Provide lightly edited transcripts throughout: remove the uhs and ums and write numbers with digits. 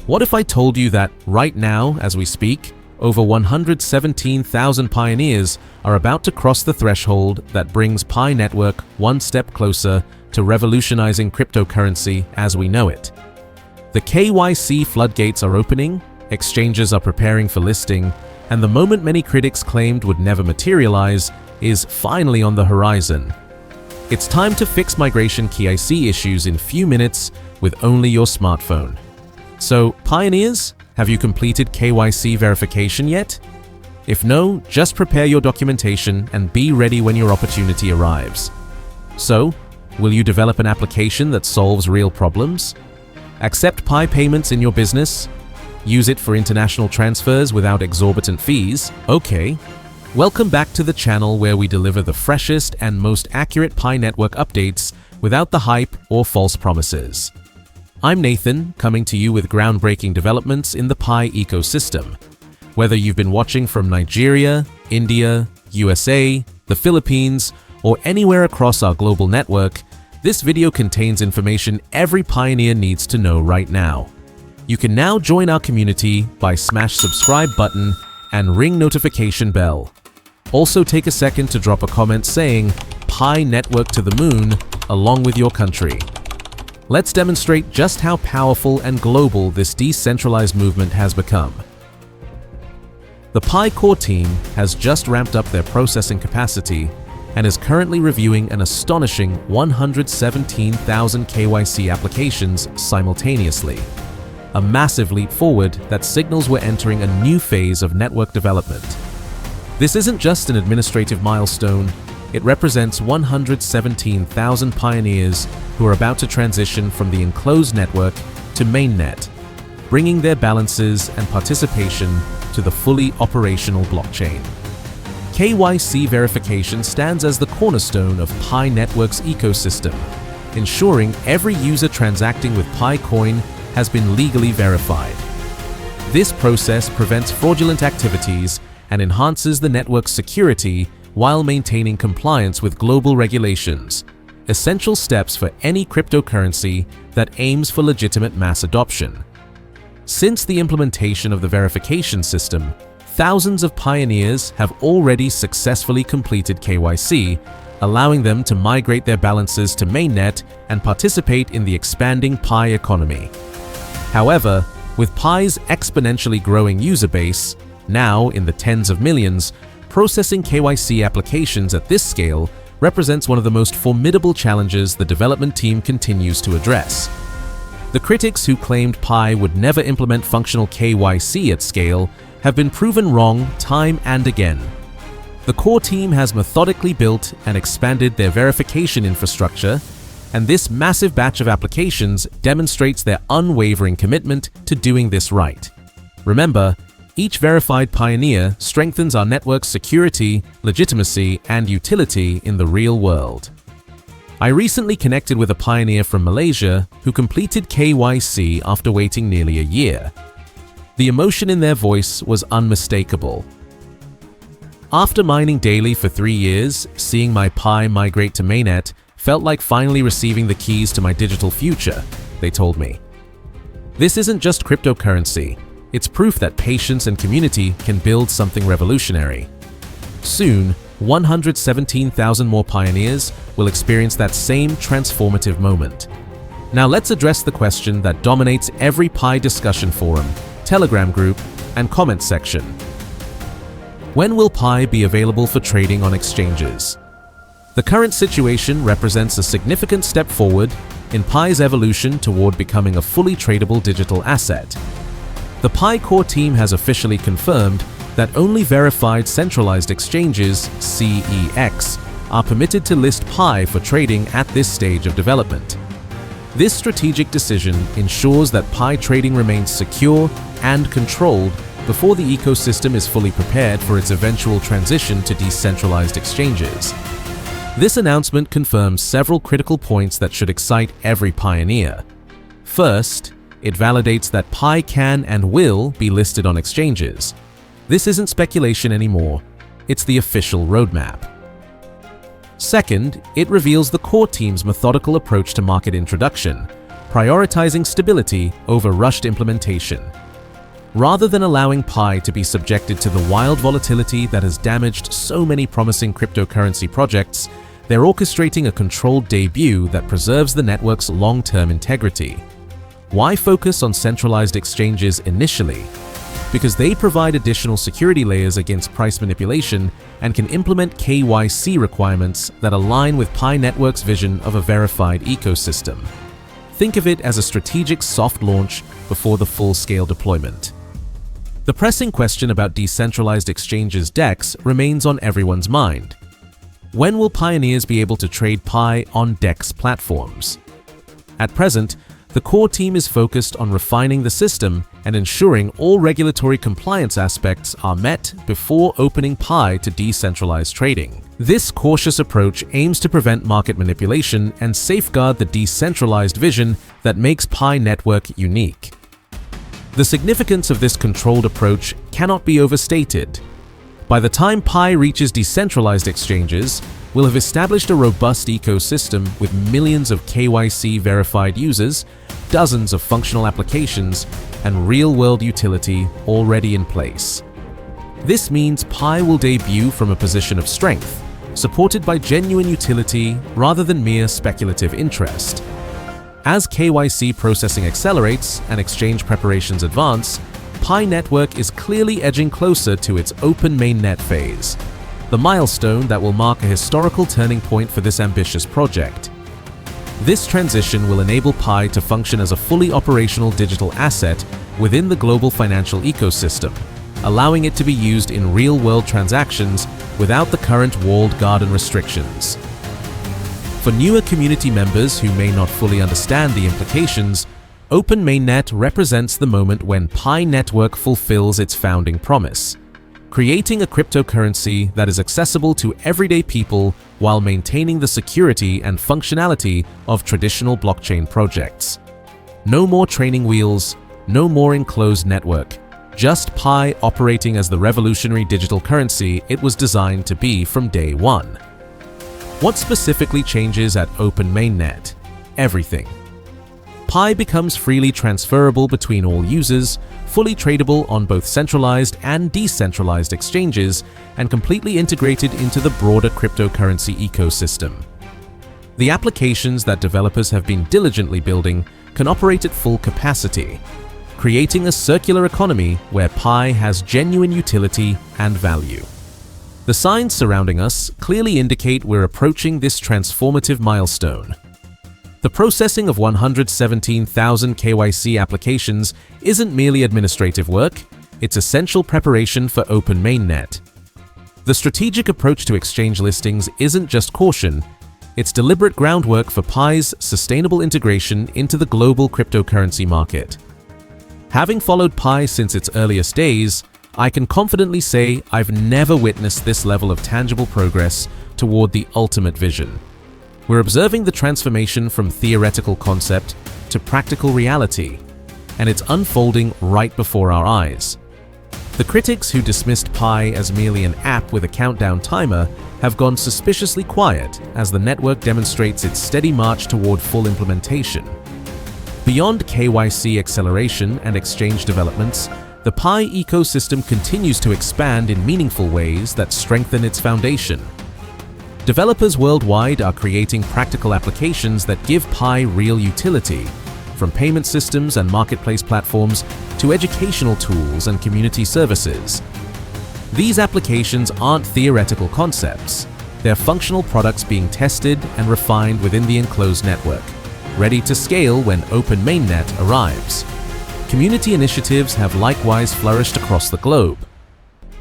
What if I told you that right now, as we speak, over 117,000 pioneers are about to cross the threshold that brings Pi Network one step closer to revolutionizing cryptocurrency as we know it? The KYC floodgates are opening, exchanges are preparing for listing, and the moment many critics claimed would never materialize is finally on the horizon. It's time to fix migration KYC issues in few minutes with only your smartphone. So, pioneers, have you completed KYC verification yet? If no, just prepare your documentation and be ready when your opportunity arrives. So, will you develop an application that solves real problems? Accept Pi payments in your business? Use it for international transfers without exorbitant fees? Okay. Welcome back to the channel where we deliver the freshest and most accurate Pi Network updates without the hype or false promises. I'm Nathan, coming to you with groundbreaking developments in the Pi ecosystem. Whether you've been watching from Nigeria, India, USA, the Philippines, or anywhere across our global network, this video contains information every pioneer needs to know right now. You can now join our community by smash subscribe button and ring notification bell. Also take a second to drop a comment saying Pi Network to the moon along with your country. Let's demonstrate just how powerful and global this decentralized movement has become. The Pi core team has just ramped up their processing capacity and is currently reviewing an astonishing 117,000 KYC applications simultaneously. A massive leap forward that signals we're entering a new phase of network development. This isn't just an administrative milestone, it represents 117,000 pioneers who are about to transition from the enclosed network to Mainnet, bringing their balances and participation to the fully operational blockchain. KYC verification stands as the cornerstone of Pi Network's ecosystem, ensuring every user transacting with Pi Coin has been legally verified. This process prevents fraudulent activities and enhances the network's security while maintaining compliance with global regulations, essential steps for any cryptocurrency that aims for legitimate mass adoption. Since the implementation of the verification system, thousands of pioneers have already successfully completed KYC, allowing them to migrate their balances to Mainnet and participate in the expanding Pi economy. However, with Pi's exponentially growing user base, now in the tens of millions, processing KYC applications at this scale represents one of the most formidable challenges the development team continues to address. The critics who claimed Pi would never implement functional KYC at scale have been proven wrong time and again. The core team has methodically built and expanded their verification infrastructure, and this massive batch of applications demonstrates their unwavering commitment to doing this right. Remember, each verified pioneer strengthens our network's security, legitimacy, and utility in the real world. I recently connected with a pioneer from Malaysia who completed KYC after waiting nearly a year. The emotion in their voice was unmistakable. After mining daily for 3 years, seeing my Pi migrate to Mainnet felt like finally receiving the keys to my digital future, they told me. This isn't just cryptocurrency. It's proof that patience and community can build something revolutionary. Soon, 117,000 more pioneers will experience that same transformative moment. Now let's address the question that dominates every Pi discussion forum, Telegram group, and comment section. When will Pi be available for trading on exchanges? The current situation represents a significant step forward in Pi's evolution toward becoming a fully tradable digital asset. The Pi core team has officially confirmed that only verified centralized exchanges, CEX, are permitted to list Pi for trading at this stage of development. This strategic decision ensures that Pi trading remains secure and controlled before the ecosystem is fully prepared for its eventual transition to decentralized exchanges. This announcement confirms several critical points that should excite every pioneer. First, it validates that Pi can and will be listed on exchanges. This isn't speculation anymore, it's the official roadmap. Second, it reveals the core team's methodical approach to market introduction, prioritizing stability over rushed implementation. Rather than allowing Pi to be subjected to the wild volatility that has damaged so many promising cryptocurrency projects, they're orchestrating a controlled debut that preserves the network's long-term integrity. Why focus on centralized exchanges initially? Because they provide additional security layers against price manipulation and can implement KYC requirements that align with Pi Network's vision of a verified ecosystem. Think of it as a strategic soft launch before the full-scale deployment. The pressing question about decentralized exchanges DEX remains on everyone's mind. When will pioneers be able to trade Pi on DEX platforms? At present, the core team is focused on refining the system and ensuring all regulatory compliance aspects are met before opening Pi to decentralized trading. This cautious approach aims to prevent market manipulation and safeguard the decentralized vision that makes Pi Network unique. The significance of this controlled approach cannot be overstated. By the time Pi reaches decentralized exchanges, we'll have established a robust ecosystem with millions of KYC-verified users, dozens of functional applications, and real-world utility already in place. This means Pi will debut from a position of strength, supported by genuine utility rather than mere speculative interest. As KYC processing accelerates and exchange preparations advance, Pi Network is clearly edging closer to its open mainnet phase, the milestone that will mark a historical turning point for this ambitious project. This transition will enable Pi to function as a fully operational digital asset within the global financial ecosystem, allowing it to be used in real-world transactions without the current walled garden restrictions. For newer community members who may not fully understand the implications, Open Mainnet represents the moment when Pi Network fulfills its founding promise, creating a cryptocurrency that is accessible to everyday people while maintaining the security and functionality of traditional blockchain projects. No more training wheels, no more enclosed network, just Pi operating as the revolutionary digital currency it was designed to be from day one. What specifically changes at Open Mainnet? Everything. Pi becomes freely transferable between all users, fully tradable on both centralized and decentralized exchanges, and completely integrated into the broader cryptocurrency ecosystem. The applications that developers have been diligently building can operate at full capacity, creating a circular economy where Pi has genuine utility and value. The signs surrounding us clearly indicate we're approaching this transformative milestone. The processing of 117,000 KYC applications isn't merely administrative work, it's essential preparation for Open Mainnet. The strategic approach to exchange listings isn't just caution, it's deliberate groundwork for Pi's sustainable integration into the global cryptocurrency market. Having followed Pi since its earliest days, I can confidently say I've never witnessed this level of tangible progress toward the ultimate vision. We're observing the transformation from theoretical concept to practical reality, and it's unfolding right before our eyes. The critics who dismissed Pi as merely an app with a countdown timer have gone suspiciously quiet as the network demonstrates its steady march toward full implementation. Beyond KYC acceleration and exchange developments, the Pi ecosystem continues to expand in meaningful ways that strengthen its foundation. Developers worldwide are creating practical applications that give Pi real utility, from payment systems and marketplace platforms to educational tools and community services. These applications aren't theoretical concepts, they're functional products being tested and refined within the enclosed network, ready to scale when Open Mainnet arrives. Community initiatives have likewise flourished across the globe.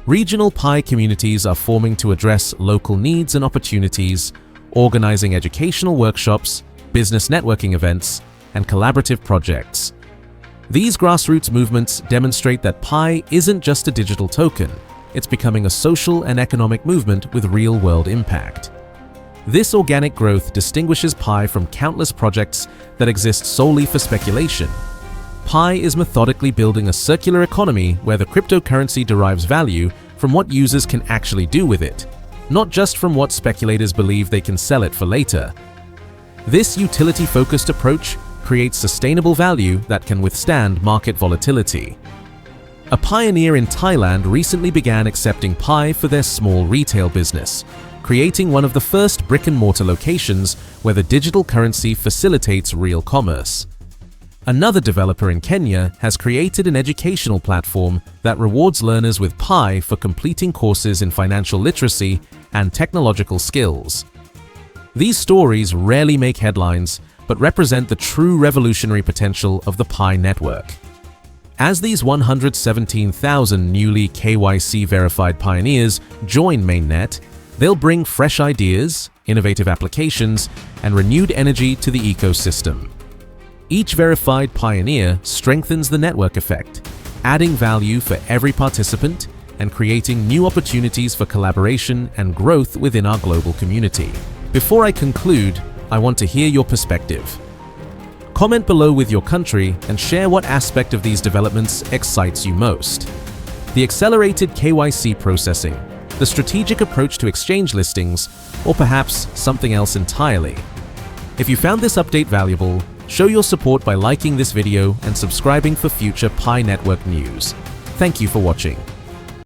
Regional Pi communities are forming to address local needs and opportunities, organizing educational workshops, business networking events, and collaborative projects. These grassroots movements demonstrate that Pi isn't just a digital token, it's becoming a social and economic movement with real-world impact. This organic growth distinguishes Pi from countless projects that exist solely for speculation. Pi is methodically building a circular economy where the cryptocurrency derives value from what users can actually do with it, not just from what speculators believe they can sell it for later. This utility-focused approach creates sustainable value that can withstand market volatility. A pioneer in Thailand recently began accepting Pi for their small retail business, creating one of the first brick-and-mortar locations where the digital currency facilitates real commerce. Another developer in Kenya has created an educational platform that rewards learners with Pi for completing courses in financial literacy and technological skills. These stories rarely make headlines, but represent the true revolutionary potential of the Pi network. As these 117,000 newly KYC-verified pioneers join Mainnet, they'll bring fresh ideas, innovative applications, and renewed energy to the ecosystem. Each verified pioneer strengthens the network effect, adding value for every participant and creating new opportunities for collaboration and growth within our global community. Before I conclude, I want to hear your perspective. Comment below with your country and share what aspect of these developments excites you most. The accelerated KYC processing, the strategic approach to exchange listings, or perhaps something else entirely. If you found this update valuable, show your support by liking this video and subscribing for future Pi Network news. Thank you for watching.